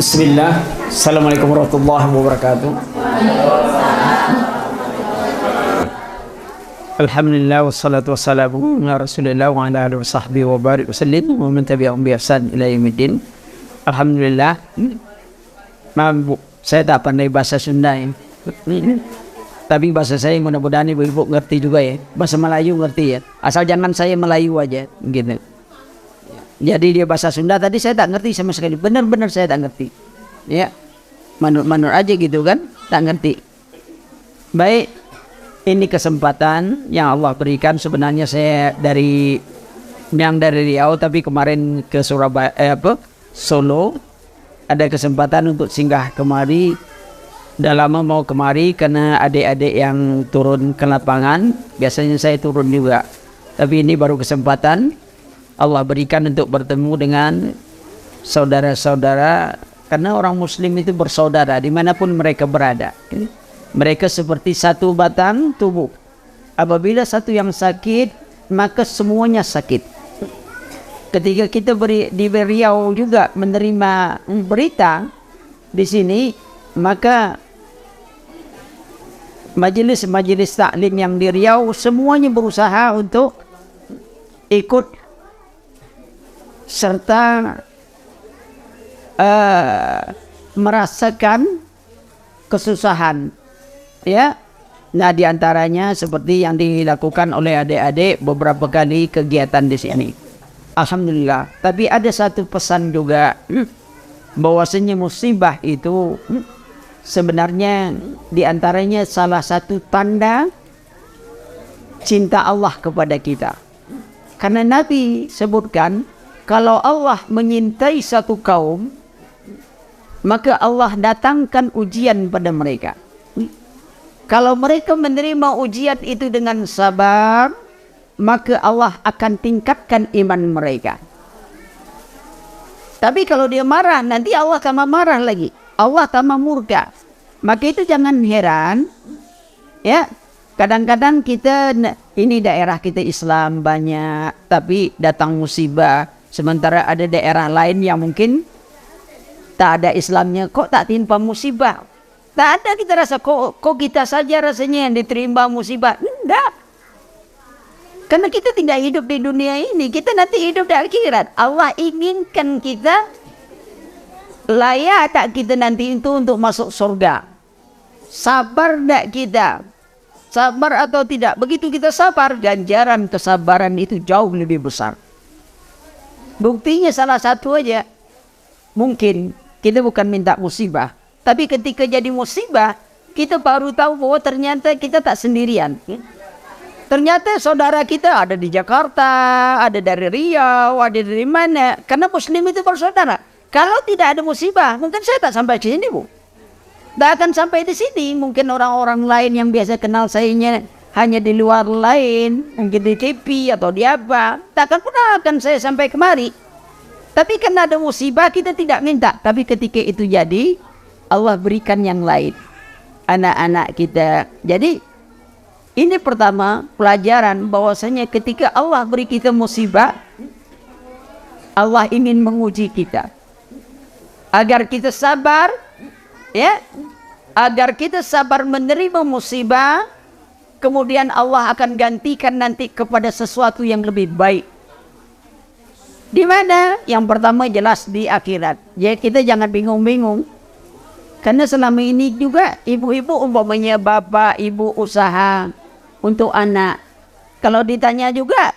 Bismillah. Assalamualaikum warahmatullahi wabarakatuh. Alhamdulillah wassalatu wassalamu ala Rasulillah wa ala alihi wasahbihi wa barik wasallim wa man tabi'ahum bi ihsan ila yaumiddin. Alhamdulillah. Maaf Bu, saya tak pandai bahasa Sunda ya. Tapi bahasa saya mudah-mudahan Ibu ngerti juga ya. Bahasa Melayu ngerti ya. Asal jangan saya Melayu aja gitu. Jadi dia bahasa Sunda tadi saya tak ngerti sama sekali. Benar-benar saya tak ngerti. Ya. Manur aja gitu kan, tak ngerti. Baik, ini kesempatan yang Allah berikan. Sebenarnya saya dari Riau tapi kemarin ke Surabaya Solo. Ada kesempatan untuk singgah kemari. Dah lama mau kemari karena adik-adik yang turun ke lapangan. Biasanya saya turun juga. Tapi ini baru kesempatan Allah berikan untuk bertemu dengan saudara-saudara. Karena orang Muslim itu bersaudara dimanapun mereka berada. Mereka seperti satu batang tubuh. Apabila satu yang sakit, maka semuanya sakit. Ketika kita di Riau juga menerima berita di sini, maka majelis taklim yang di Riau semuanya berusaha untuk ikut serta merasakan kesusahan, ya. Nah, diantaranya seperti yang dilakukan oleh adik-adik beberapa kali kegiatan di sini. Alhamdulillah. Tapi ada satu pesan juga, bahwasanya musibah itu sebenarnya diantaranya salah satu tanda cinta Allah kepada kita. Karena Nabi sebutkan, kalau Allah menyintai satu kaum, maka Allah datangkan ujian pada mereka. Kalau mereka menerima ujian itu dengan sabar, maka Allah akan tingkatkan iman mereka. Tapi kalau dia marah, nanti Allah tambah marah lagi. Allah tambah murka. Maka itu jangan heran, ya. Kadang-kadang kita, ini daerah kita Islam banyak, tapi datang musibah. Sementara ada daerah lain yang mungkin tak ada Islamnya, kok tak timpa musibah? Tak ada kita rasa, kok kita saja rasanya yang diterima musibah. Tidak. Karena kita tidak hidup di dunia ini, kita nanti hidup di akhirat. Allah inginkan kita, layak tak kita nanti itu untuk masuk surga. Sabar tak kita? Sabar atau tidak? Begitu kita sabar, ganjaran kesabaran itu jauh lebih besar. Buktinya salah satu aja. Mungkin kita bukan minta musibah, tapi ketika jadi musibah, kita baru tahu bahwa ternyata kita tak sendirian. Ternyata saudara kita ada di Jakarta, ada dari Riau, ada dari mana. Karena Muslim itu bersaudara. Kalau tidak ada musibah, mungkin saya tak sampai di sini, Bu. Tak akan sampai di sini. Mungkin orang-orang lain yang biasa kenal saya hanya di luar lain, mungkin di TV atau di apa. Tak akan pernah akan saya sampai kemari. Tapi karena ada musibah, kita tidak minta. Tapi ketika itu jadi, Allah berikan yang lain. Anak-anak kita. Jadi, ini pertama pelajaran bahwasanya ketika Allah beri kita musibah, Allah ingin menguji kita. Agar kita sabar, ya. Agar kita sabar menerima musibah, kemudian Allah akan gantikan nanti kepada sesuatu yang lebih baik. Di mana? Yang pertama jelas di akhirat. Jadi kita jangan bingung-bingung. Karena selama ini juga ibu-ibu umpamanya bapak, ibu usaha untuk anak. Kalau ditanya juga,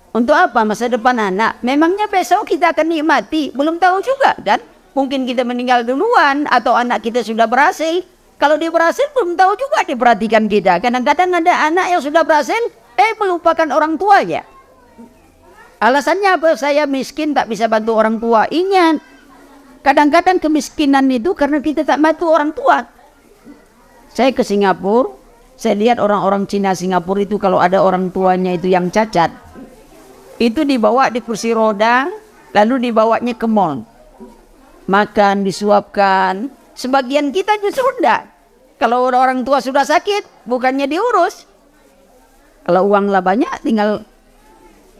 untuk apa masa depan anak? Memangnya besok kita akan nikmati? Belum tahu juga kan? Mungkin kita meninggal duluan atau anak kita sudah berhasil. Kalau dia berhasil belum tahu juga diperhatikan kita. Kadang-kadang ada anak yang sudah berhasil, melupakan orang tuanya. Alasannya apa? Saya miskin tak bisa bantu orang tua. Ingat, kadang-kadang kemiskinan itu karena kita tak bantu orang tua. Saya ke Singapura, saya lihat orang-orang Cina Singapura itu kalau ada orang tuanya itu yang cacat, itu dibawa di kursi roda, lalu dibawanya ke mall. Makan, disuapkan. Sebagian kita justru enggak. Kalau orang tua sudah sakit, bukannya diurus. Kalau uanglah banyak, tinggal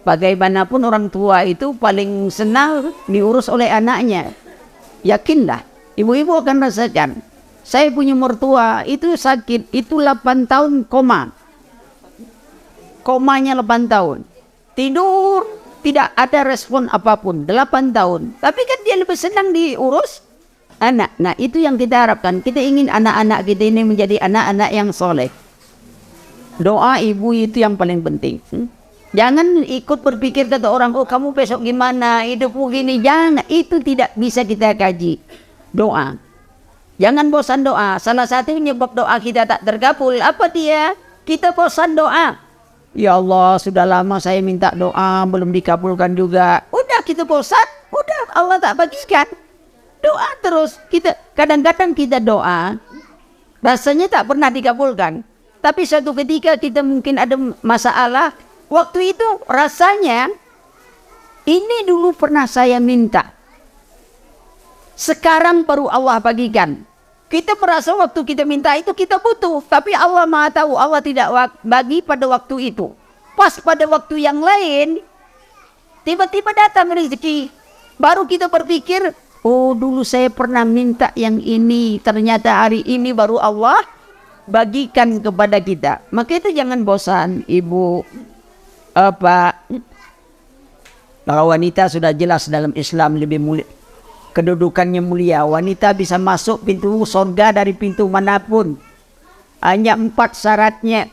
bagaimanapun orang tua itu paling senang diurus oleh anaknya. Yakinlah. Ibu-ibu akan rasakan. Saya punya mertua itu sakit, itu 8 tahun koma. Komanya 8 tahun. Tidur, tidak ada respon apapun, 8 tahun. Tapi kan dia lebih senang diurus anak. Nah, itu yang kita harapkan. Kita ingin anak-anak kita ini menjadi anak-anak yang soleh. Doa ibu itu yang paling penting. Jangan ikut berpikir kata orang, oh kamu besok gimana, hidupmu gini. Jangan, itu tidak bisa kita kaji. Doa. Jangan bosan doa. Salah satu penyebab doa kita tak terkabul, apa dia? Kita bosan doa. Ya Allah, sudah lama saya minta doa, belum dikabulkan juga. Udah kita bosan, udah Allah tak bagikan. Doa terus. Kita kadang-kadang kita doa, rasanya tak pernah dikabulkan. Tapi suatu ketika kita mungkin ada masalah, waktu itu rasanya ini dulu pernah saya minta. Sekarang baru Allah bagikan. Kita merasa waktu kita minta itu kita butuh, tapi Allah Maha tahu, Allah tidak bagi pada waktu itu. Pas pada waktu yang lain, tiba-tiba datang rezeki. Baru kita berpikir, oh dulu saya pernah minta yang ini, ternyata hari ini baru Allah bagikan kepada kita. Maka itu jangan bosan, ibu. Kalau wanita sudah jelas dalam Islam lebih mulia, kedudukannya mulia. Wanita bisa masuk pintu surga dari pintu manapun. Hanya 4 syaratnya.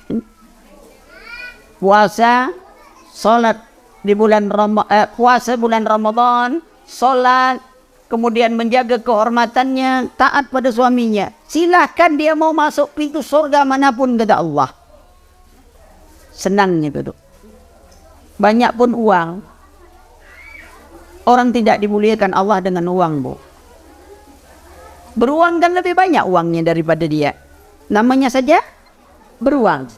Puasa, sholat di bulan puasa bulan Ramadan, sholat, kemudian menjaga kehormatannya, taat pada suaminya. Silahkan dia mau masuk pintu surga manapun, kata Allah. Senangnya itu. Banyak pun uang. Orang tidak dimuliakan Allah dengan uang, Bu. Beruang kan lebih banyak uangnya daripada dia. Namanya saja beruang.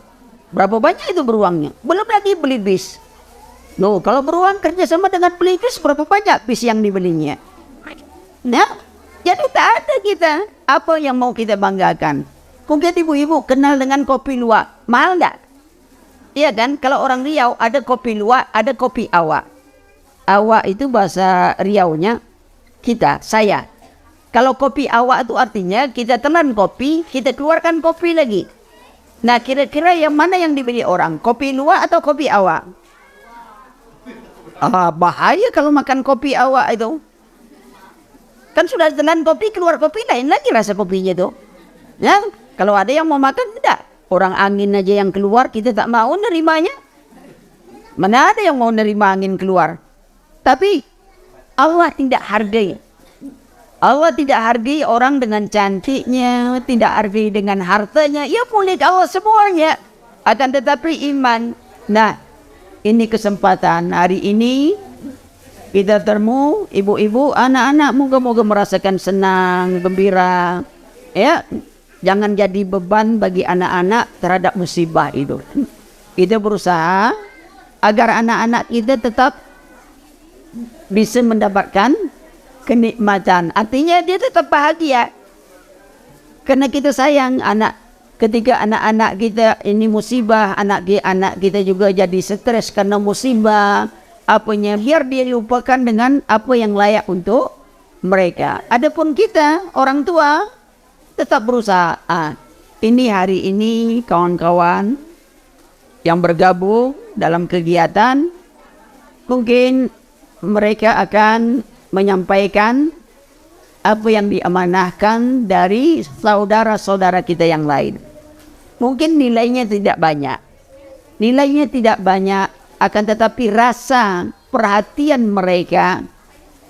Berapa banyak itu beruangnya? Belum lagi beli bis. Loh, kalau beruang kerjasama dengan beli bis, berapa banyak bis yang dibelinya? Nah, jadi tak ada kita. Apa yang mau kita banggakan? Mungkin ibu-ibu kenal dengan kopi luwak. Mahal enggak? Iya kan? Kalau orang Riau ada kopi luwak, ada kopi awak. Awak itu bahasa Riaunya kita, saya. Kalau kopi awak itu artinya kita telan kopi, kita keluarkan kopi lagi. Nah, kira-kira yang mana yang dibeli orang? Kopi luwak atau kopi awak? Bahaya kalau makan kopi awak itu. Kan sudah telan kopi, keluar kopi lain lagi rasa kopinya itu. Ya, kalau ada yang mau makan, tidak. Orang angin aja yang keluar, kita tak mau nerimanya. Mana ada yang mau nerima angin keluar? Tapi Allah tidak hargai. Allah tidak hargai orang dengan cantiknya, tidak hargai dengan hartanya. Ya milik Allah semuanya. Akan tetapi iman. Nah, ini kesempatan hari ini kita temu ibu-ibu, anak-anak, moga-moga merasakan senang, gembira. Ya, jangan jadi beban bagi anak-anak terhadap musibah itu. Kita berusaha agar anak-anak kita tetap bisa mendapatkan kenikmatan. Artinya dia tetap bahagia. Karena kita sayang anak. Ketika anak-anak kita ini musibah, anak kita juga jadi stres karena musibah. Apanya, biar dia lupakan dengan apa yang layak untuk mereka. Adapun kita, orang tua, tetap berusaha. Ini hari ini kawan-kawan yang bergabung dalam kegiatan, mungkin mereka akan menyampaikan apa yang diamanahkan dari saudara-saudara kita yang lain. Mungkin nilainya tidak banyak. Nilainya tidak banyak, akan tetapi rasa perhatian mereka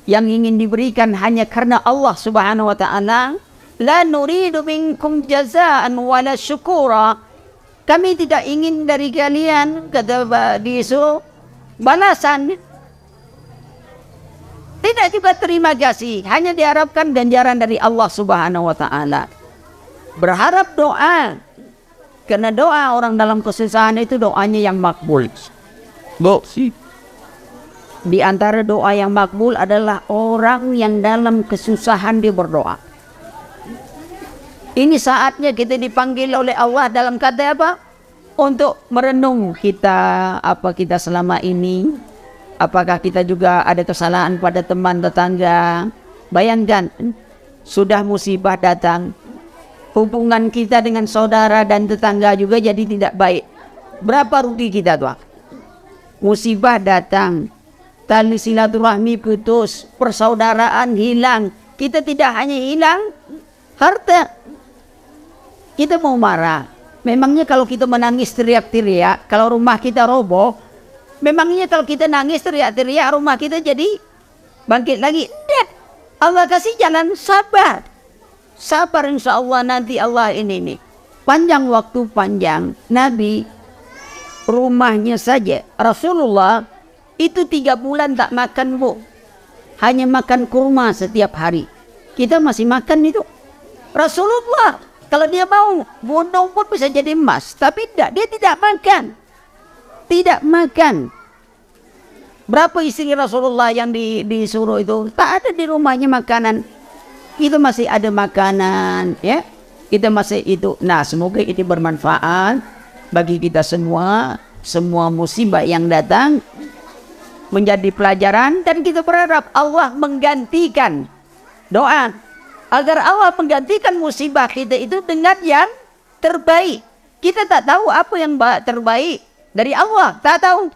yang ingin diberikan hanya karena Allah Subhanahu wa taala. La nuridu minkum jazaan wala syukura. Kami tidak ingin dari kalian, kata Disu, balasan. Tidak juga terima kasih, hanya diharapkan ganjaran dari Allah Subhanahu wa taala. Berharap doa. Karena doa orang dalam kesusahan itu doanya yang makbul. Di antara doa yang makbul adalah orang yang dalam kesusahan dia berdoa. Ini saatnya kita dipanggil oleh Allah dalam kata apa? Untuk merenung kita, apa kita selama ini. Apakah kita juga ada kesalahan pada teman tetangga? Bayangkan, sudah musibah datang, hubungan kita dengan saudara dan tetangga juga jadi tidak baik. Berapa rugi kita tuh? Musibah datang, tali silaturahmi putus, persaudaraan hilang. Kita tidak hanya hilang harta, kita mau marah. Memangnya kalau kita menangis teriak-teriak, kalau rumah kita roboh, memangnya kalau kita nangis teriak-teriak rumah kita jadi bangkit lagi? Tidak. Allah kasih jalan sabar. Sabar, insya Allah nanti Allah ini panjang waktu panjang. Nabi rumahnya saja Rasulullah itu 3 bulan tak makan, Bu. Hanya makan kurma setiap hari. Kita masih makan itu. Rasulullah kalau dia mau gunung pun bisa jadi emas, tapi tidak, dia tidak makan. Tidak makan. Berapa istri Rasulullah yang disuruh itu? Tak ada di rumahnya makanan. Kita masih ada makanan, ya. Kita masih itu. Nah, semoga ini bermanfaat bagi kita semua. Semua musibah yang datang menjadi pelajaran, dan kita berharap Allah menggantikan. Doa agar Allah menggantikan musibah kita itu dengan yang terbaik. Kita tak tahu apa yang terbaik dari Allah, tak tahu.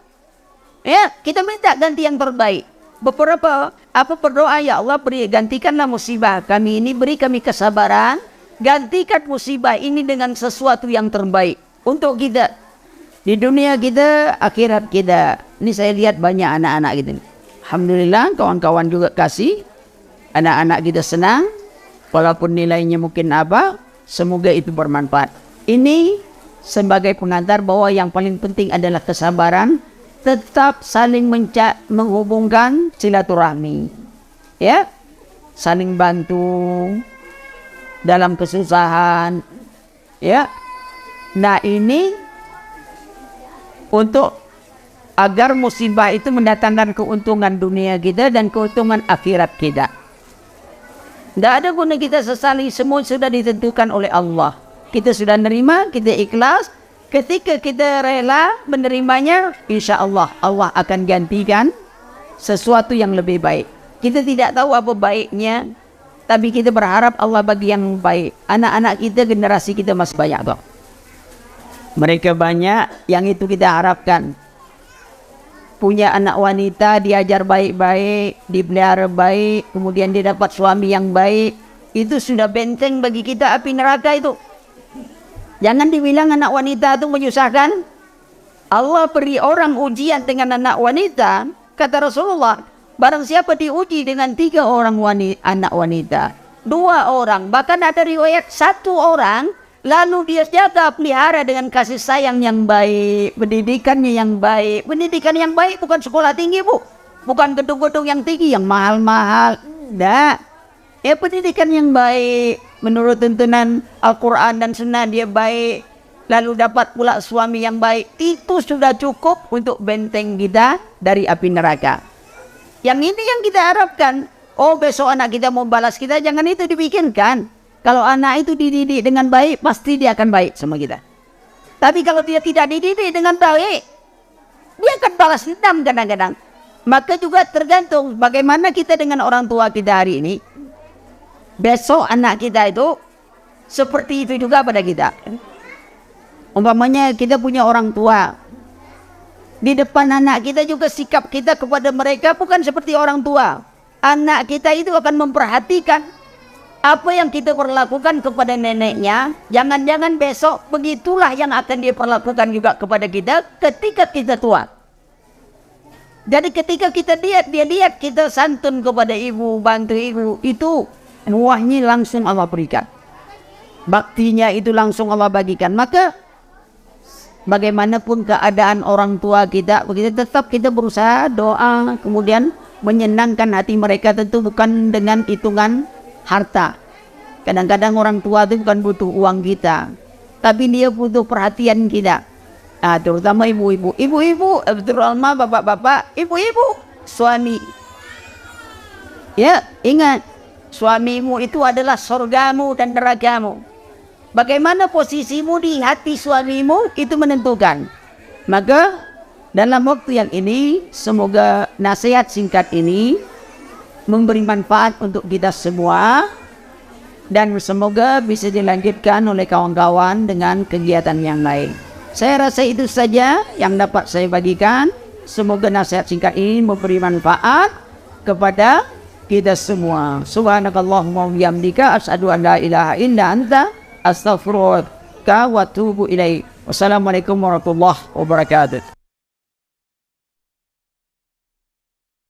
Ya, kita minta ganti yang terbaik. Beberapa berdoa, ya Allah gantikanlah musibah kami ini, beri kami kesabaran, gantikan musibah ini dengan sesuatu yang terbaik untuk kita di dunia kita, akhirat kita. Ini saya lihat banyak anak-anak gitu. Alhamdulillah kawan-kawan juga kasih, anak-anak kita senang, walaupun nilainya mungkin apa, semoga itu bermanfaat. Ini sebagai pengantar bahwa yang paling penting adalah kesabaran, tetap saling menghubungkan silaturahmi, ya, saling bantu dalam kesusahan, ya. Nah, ini untuk agar musibah itu mendatangkan keuntungan dunia kita dan keuntungan akhirat kita. Tidak ada guna kita sesali, semua sudah ditentukan oleh Allah. Kita sudah nerima, kita ikhlas. Ketika kita rela menerimanya, insya Allah Allah akan gantikan sesuatu yang lebih baik. Kita tidak tahu apa baiknya, tapi kita berharap Allah bagi yang baik. Anak-anak kita, generasi kita masih banyak toh. Mereka banyak, yang itu kita harapkan. Punya anak wanita, diajar baik-baik, dipelihara baik, kemudian dia dapat suami yang baik. Itu sudah benteng bagi kita api neraka itu. Jangan dibilang anak wanita itu menyusahkan. Allah beri orang ujian dengan anak wanita. Kata Rasulullah, barang siapa diuji dengan 3 orang anak wanita, 2 orang, bahkan ada riwayat 1 orang, lalu dia jaga pelihara dengan kasih sayang yang baik, pendidikannya yang baik. Pendidikan yang baik bukan sekolah tinggi, Bu, bukan gedung-gedung yang tinggi yang mahal-mahal, tidak. Ya, pendidikan yang baik menurut tuntunan Al-Quran dan Sunnah, dia baik, lalu dapat pula suami yang baik, itu sudah cukup untuk benteng kita dari api neraka. Yang ini yang kita harapkan. Oh, besok anak kita mau balas kita, jangan itu dipikirkan. Kalau anak itu dididik dengan baik, pasti dia akan baik sama kita. Tapi kalau dia tidak dididik dengan baik, dia akan balas dendam kadang-kadang. Maka juga tergantung bagaimana kita dengan orang tua kita hari ini. Besok anak kita itu seperti itu juga pada kita. Umpamanya kita punya orang tua, di depan anak kita juga sikap kita kepada mereka bukan seperti orang tua. Anak kita itu akan memperhatikan apa yang kita perlakukan kepada neneknya. Jangan-jangan besok begitulah yang akan dia perlakukan juga kepada kita ketika kita tua. Jadi ketika kita dia lihat kita santun kepada ibu, bantu ibu, itu wahnya langsung Allah berikan, baktinya itu langsung Allah bagikan. Maka bagaimanapun keadaan orang tua kita, tetap kita berusaha doa, kemudian menyenangkan hati mereka, tentu bukan dengan hitungan harta. Kadang-kadang orang tua itu bukan butuh uang kita, tapi dia butuh perhatian kita. Nah, terutama ibu-ibu, terutama bapak-bapak, ibu-ibu, suami. Ya, ingat, suamimu itu adalah surgamu dan nerakamu. Bagaimana posisimu di hati suamimu itu menentukan. Maka dalam waktu yang ini, semoga nasihat singkat ini memberi manfaat untuk kita semua. dan semoga bisa dilanjutkan oleh kawan-kawan dengan kegiatan yang lain. Saya rasa itu saja yang dapat saya bagikan. Semoga nasihat singkat ini memberi manfaat kepada kita semua. Subhanakallahumma wa bihamdika asyhadu an la ilaha illa anta astaghfiruka wa atubu ilaik. Wassalamualaikum warahmatullahi wabarakatuh.